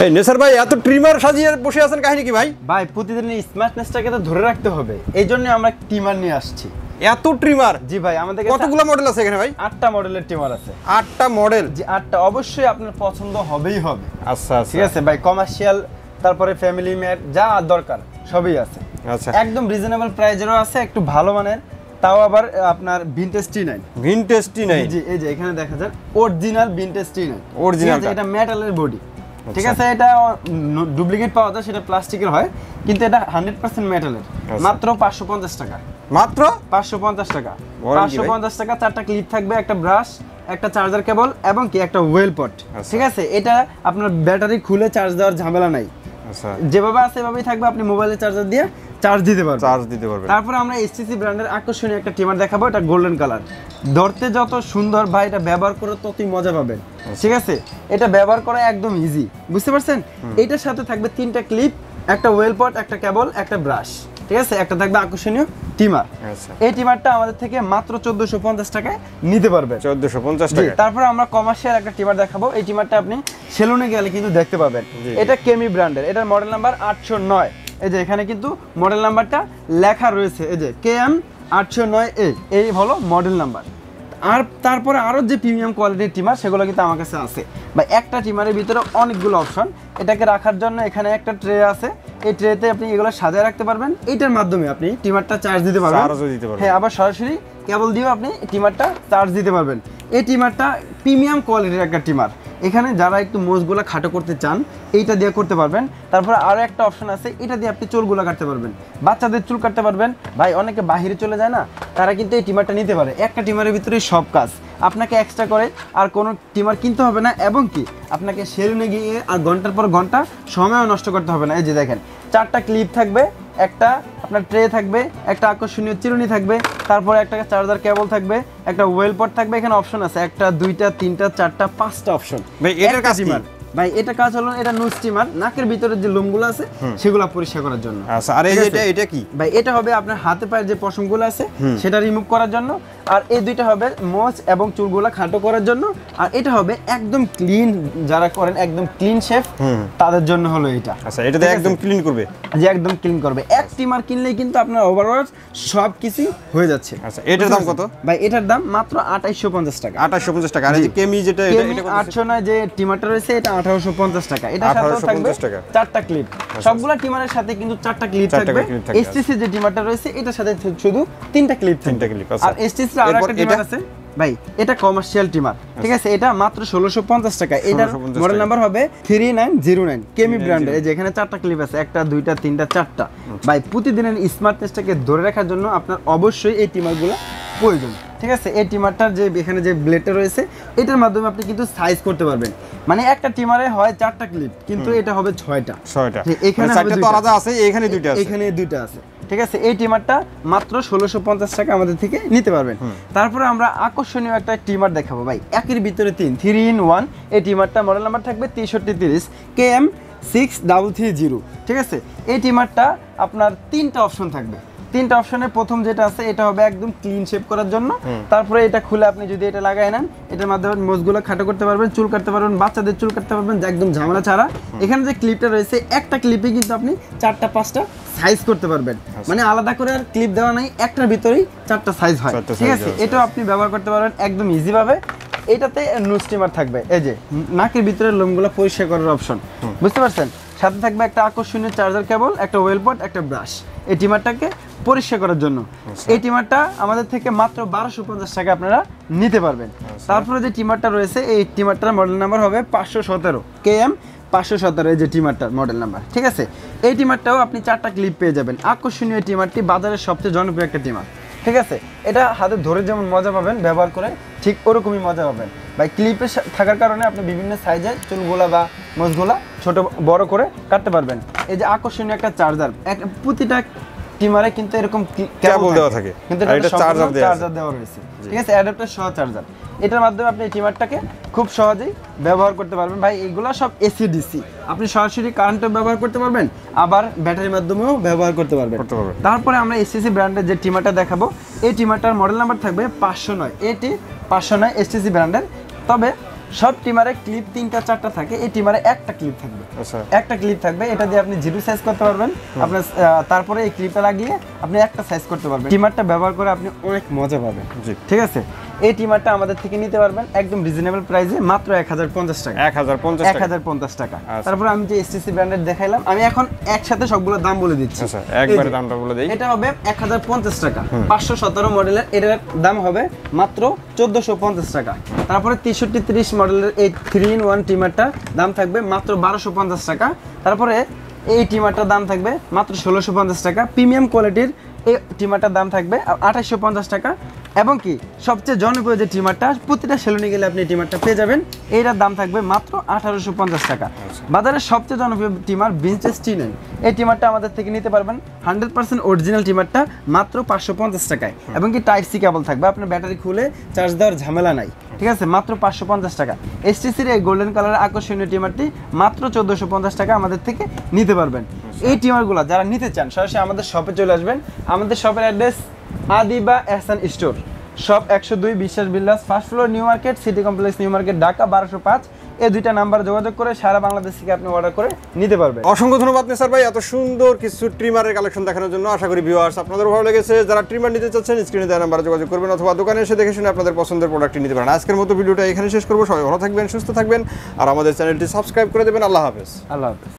এই নেসার ভাই এত ট্রিমার সাজিয়ে বসে আছেন কাহিনী কি ভাই? ভাই প্রতিদিনের স্মার্টনেসটাকে তো ধরে রাখতে হবে, এই জন্য আমরা ট্রিমার নিয়ে আসছি। এত ট্রিমার? জি ভাই, আমাদের কতগুলো মডেল আছে এখানে ভাই? 8টা মডেলের ট্রিমার আছে। 8টা মডেল? জি 8টা, অবশ্যই আপনার পছন্দ হবেই হবে। আচ্ছা ঠিক আছে ভাই, কমার্শিয়াল তারপরে ফ্যামিলি ম্যাট যা দরকার সবই আছে। আচ্ছা, একদম রিজনেবল প্রাইজেরও আছে, একটু ভালো মানের, তাও আবার আপনার ভিনটেজ টি9। ভিনটেজ টি9? জি এই যে এখানে দেখা যায় অরিজিনাল ভিনটেজ টি9। অরিজিনাল, এটা মেটালের বডি। ঠিক আছে, এটা ডুপ্লিকেট পাওয়া যায়, সেটা প্লাস্টিকের হয়, কিন্তু এটা 100% মেটালের। মাত্র 550 টাকা। মাত্র 550 টাকা। 550 টাকা। 4টা ক্লিপ থাকবে, একটা ব্রাশ, একটা চার্জার কেবল এবং কি একটা ওয়েল পট। ঠিক আছে, এটা আপনার ব্যাটারি খুলে চার্জ দেওয়ার ঝামেলা নাই। আচ্ছা, যেভাবে আছে এভাবেই থাকবে, আপনি মোবাইলের চার্জার দিয়ে চার্জ দিতে পারবেন। তারপর আমরা এসটিসি ব্র্যান্ডের আকর্ষণীয় একটা ট্রিমার দেখাবো, এটা গোল্ডেন কালার। ধরতে যত সুন্দর ভাই, এটা ব্যবহার করে ততই মজা পাবেন। ঠিক আছে, এটা ব্যবহার করা একদম ইজি, বুঝতে পারছেন? এটার সাথে থাকবে 3টা ক্লিপ, একটা ওয়েল পট, একটা কেবল, একটা ব্রাশ। ঠিক আছে, একটা থাকবে আকর্ষণীয় ট্রিমার। এই ট্রিমারটা আমাদের থেকে মাত্র 1450 টাকায় নিতে পারবেন। 1450 টাকা। তারপর আমরা কমার্শিয়াল একটা ট্রিমার দেখাবো। এই ট্রিমারটা আপনি সেলুনে গেলে কিন্তু দেখতে পাবেন। এটা কেমি ব্র্যান্ডের, এটার মডেল নাম্বার 809। এই যে এখানে কিন্তু মডেল নাম্বারটা লেখা রয়েছে, এই যে KM 809A, এই হলো মডেল নাম্বার। আর তারপরে আরও যে প্রিমিয়াম কোয়ালিটির ট্রিমার সেগুলো কিন্তু আমার কাছে আছে। বা একটা ট্রিমারের ভিতরে অনেকগুলো অপশন। এটাকে রাখার জন্য এখানে একটা ট্রে আছে, এই ট্রেতে আপনি এগুলো সাজিয়ে রাখতে পারবেন। এইটার মাধ্যমে আপনি ট্রিমারটা চার্জ দিতে পারবেন। হ্যাঁ, আবার সরাসরি কেবল দিয়েও আপনি ট্রিমারটা চার্জ দিতে পারবেন। এই ট্রিমারটা প্রিমিয়াম কোয়ালিটির একটা ট্রিমার। এখানে যারা একটু মোজগুলো খাটো করতে চান, এইটা দিয়ে করতে পারবেন। তারপরে আরও একটা অপশন আছে, এটা দিয়ে আপনি চুলগুলো কাটতে পারবেন, বাচ্চাদের চুল কাটতে পারবেন। ভাই অনেকে বাহিরে চলে যায় না, তারা কিন্তু এই ট্রিমারটা নিতে পারে। একটা ট্রিমারের ভিতরে সব কাজ, আপনাকে এক্সট্রা করে আর কোনো ট্রিমার কিনতে হবে না, এবং কি আপনাকে সেলুনে গিয়ে আর ঘন্টার পর ঘন্টা সময়ও নষ্ট করতে হবে না। এই যে দেখেন, 4টা ক্লিপ থাকবে, একটা আপনার ট্রে থাকবে, একটা আকর্ষণীয় চিরুনি থাকবে, তারপরে একটা চার্জার কেবল থাকবে, একটা ওয়েল পট থাকবে। এখানে অপশন আছে 1টা 2টা 3টা 4টা 5টা অপশন। ভাই এটার কাজ কি? ভাই এটা কাজ হলো, এটা নোজ স্টিমার, নাকের ভিতরে যে লোমগুলো আছে সেগুলো পরিষ্কার করার জন্য। আচ্ছা, আর এটা কি ভাই? এটা হবে আপনার হাতে পায়ের যে পশমগুলো আছে সেটা রিমুভ করার জন্য, আর এই দুইটা হবে মোজ এবং চুলগুলো খাটো করার জন্য, আর এটা হবে একদম ক্লিন, যারা করেন একদম ক্লিন শেভ তাদের জন্য হলো এটা। আচ্ছা, এটাতে একদম ক্লিন করবে? যে একদম ক্লিন করবে। এক ট্রিমার কিনলেই কিন্তু আপনার ওভারঅল সব কিছু হয়ে যাচ্ছে। আচ্ছা, এটার দাম কত ভাই? এটার দাম মাত্র 2850 টাকা। 2850 টাকা। আর এই যে কেমি যেটা, এটা 809 যে ট্রিমারটা রয়েছে, এটা 1850 টাকা। এটা সাথেও থাকবে 4টা ক্লিপ। সবগুলা ট্রিমারের সাথে কিন্তু 4টা ক্লিপ থাকবে। এসটিসি যে ট্রিমারটা রয়েছে, এটার সাথে শুধু 3টা ক্লিপ থাকবে। আর এসটিসি আর একটা ট্রিমার আছে ভাই, এটা কমার্শিয়াল ট্রিমার। ঠিক আছে, এটা মাত্র 1650 টাকা। এটার মডেল নাম্বার হবে 3909 কেমি ব্র্যান্ডের। এই যে এখানে 4টা ক্লিপ আছে, 1টা 2টা 3টা 4টা। ভাই প্রতিদিনের স্মার্টনেসটাকে ধরে রাখার জন্য আপনার অবশ্যই এই ট্রিমারগুলো প্রয়োজন। ঠিক আছে, এই ট্রিমারটার যে এখানে যে ব্লেডটা রয়েছে, এটার মাধ্যমে আপনি কিন্তু সাইজ করতে পারবেন। মানে একটা ট্রিমারে হয় 4টা ক্লিপ, কিন্তু এটা হবে 6টা। এখানে 4টা তো আলাদা আছে, এখানে 2টা আছে, এখানে 2টা আছে। ঠিক আছে, এই ট্রিমারটা মাত্র 1650 টাকা আমাদের থেকে নিতে পারবেন। তারপরে আমরা আকর্ষণীয় একটা ট্রিমার দেখাবো ভাই, একের ভিতরে 3 in 1। এই ট্রিমারটা মডেল নাম্বার থাকবে 6330 KM 6330। ঠিক আছে, এই ট্রিমারটা আপনার 3টা অপশন থাকবে। 3টা অপশনের প্রথম যেটা আছে, এটা হবে একদম ক্লিন শেপ করার জন্য। তারপরে এটা খুলে আপনি যদি এটা লাগাই নেন, এটার মাধ্যমে মোজগুলো খাটো করতে পারবেন, চুল কাটতে পারবেন, বাচ্চাদের চুল কাটতে পারবেন একদম ঝামেলা ছাড়া। এখানে যে ক্লিপটা রয়েছে, একটা ক্লিপে কিন্তু আপনি 4টা 5টা সাইজ করতে পারবেন। মানে আলাদা করে আর ক্লিপ দেওয়া নাই, একটার ভিতরেই 4টা সাইজ হয়। ঠিক আছে, এটাও আপনি ব্যবহার করতে পারবেন একদম ইজি ভাবে। এটাতে নোজ স্টিমার থাকবে, এই যে নাকের ভিতরে লোমগুলো পরিষ্কার করার অপশন, বুঝতে পারছেন? সাথে থাকবে একটা আকর্ষণীয় চার্জার কেবল, একটা ওয়েল পট, একটা ব্রাশ, এই ট্রিমারটাকে পরিষ্কার করার জন্য। এই ট্রিমারটা আমাদের থেকে মাত্র 1250 টাকা আপনারা নিতে পারবেন। তারপরে যে ট্রিমারটা রয়েছে, এই ট্রিমারটার মডেল নাম্বার হবে 517 KM 517, এই যে ট্রিমারটার মডেল নাম্বার। ঠিক আছে, এই ট্রিমারটাও আপনি 4টা ক্লিপ পেয়ে যাবেন। আকর্ষণীয় ট্রিমারটি বাজারের সবচেয়ে জনপ্রিয় একটা ট্রিমার। ঠিক আছে, এটা হাতে ধরে যেমন মজা পাবেন, ব্যবহার করে ঠিক ওরকমই মজা পাবেন। ভাই ক্লিপে থাকার কারণে আপনি বিভিন্ন সাইজে চুলগুলা বা মোজগুলা ছোট বড় করে কাটতে পারবেন। এই যে আকর্ষণীয় একটা চার্জার, প্রতিটা ট্রিমারে কিন্তু এরকম কেবল দেওয়া থাকে, কিন্তু এটা চার্জার দেওয়া রয়েছে। ঠিক আছে, অ্যাডাপ্টার সহ চার্জার। এটার মাধ্যমে আপনি এই ট্রিমারটাকে খুব সহজেই ব্যবহার করতে পারবেন। ভাই এগুলো সব এসি ডিসি, আপনি সরাসরি কারেন্টও ব্যবহার করতে পারবেন, আবার ব্যাটারির মাধ্যমেও ব্যবহার করতে পারবেন। তারপরে আমরা এসটিসি ব্র্যান্ডের যে ট্রিমারটা দেখাবো, এই ট্রিমারটার মডেল নাম্বার থাকবে 509। এটি 509 এসটিসি ব্র্যান্ডের। তবে সব ট্রিমারে ক্লিপ 3টা 4টা থাকে, এই ট্রিমারে একটা ক্লিপ থাকবে। আচ্ছা একটা ক্লিপ থাকবে, এটা দিয়ে আপনি জিরো সাইজ করতে পারবেন আপনার, তারপরে এই ক্লিপটা লাগিয়ে আপনি একটা সাইজ করতে পারবেন। ট্রিমারটা ব্যবহার করে আপনি অনেক মজা পাবেন। জি ঠিক আছে, এই ট্রিমারটা আমাদের থেকে নিতে পারবেন একদম রিজনেবল প্রাইসে, মাত্র 1050 টাকা। 1050 টাকা। তারপরে আমি যে এসটিসি ব্র্যান্ডের দেখাইলাম, আমি এখন একসাথে সবগুলোর দাম বলে দিচ্ছি। আচ্ছা একবারে দামটা বলে দেই। এটা হবে 1050 টাকা। 517 মডেলের এটার দাম হবে মাত্র 1450 টাকা। তারপরে 6330 মডেলের এই 3-in-1 ট্রিমারটা দাম থাকবে মাত্র 1250 টাকা। তারপরে এই ট্রিমারটার দাম থাকবে মাত্র 1650 টাকা। প্রিমিয়াম কোয়ালিটির এই ট্রিমারটার দাম থাকবে 2850 টাকা। এবং কি সবচেয়ে জনপ্রিয় যে ট্রিমারটা, প্রতিটা সেলুনে গেলে আপনি ট্রিমারটা পেয়ে যাবেন, এইটার দাম থাকবে মাত্র 1850 টাকা। বাজারের সবচেয়ে জনপ্রিয় ট্রিমার ভিনটেজ T9, এই ট্রিমারটা আমাদের থেকে নিতে পারবেন 100% অরিজিনাল ট্রিমারটা মাত্র 550 টাকায়। এবং কি টাইপ সি কেবল থাকবে, আপনার ব্যাটারি খুলে চার্জ দেওয়ার ঝামেলা নাই। ঠিক আছে, মাত্র 550 টাকা। এসটিসির এই গোল্ডেন কালারের আকর্ষণীয় ট্রিমারটি মাত্র 1450 টাকা আমাদের থেকে নিতে পারবেন। এই ট্রিমারগুলো যারা নিতে চান সরাসরি আমাদের শপে চলে আসবেন। আমাদের শপের অ্যাড্রেস আদিবা এহসান স্টোর, শপ 102 বিশ্বাস builders, first floor, new market, city complex, new market, Dhaka 1205। এই দুইটা নাম্বার যোগাযোগ করে সারা বাংলাদেশ থেকে আপনি অর্ডার করে নিতে পারবেন। অসংখ্য ধন্যবাদ নেসার ভাই এত সুন্দর কিছু ট্রিমারের কালেকশন দেখানোর জন্য। আশা করি ভিউয়ার্স আপনাদের ভালো লেগেছে। যারা ট্রিমার নিতে চাচ্ছেন স্ক্রিনে দেওয়া নাম্বারে যোগাযোগ করবেন অথবা দোকানে এসে দেখে শুনে আপনাদের পছন্দের প্রোডাক্টটি নিতে পারেন। আজকের মতো ভিডিওটা এখানে শেষ করবো। সবাই ভালো থাকবেন, সুস্থ থাকবেন, আর আমাদের চ্যানেলটি সাবস্ক্রাইব করে দেবেন। আল্লাহ হাফেজ। আল্লাহ হাফেজ।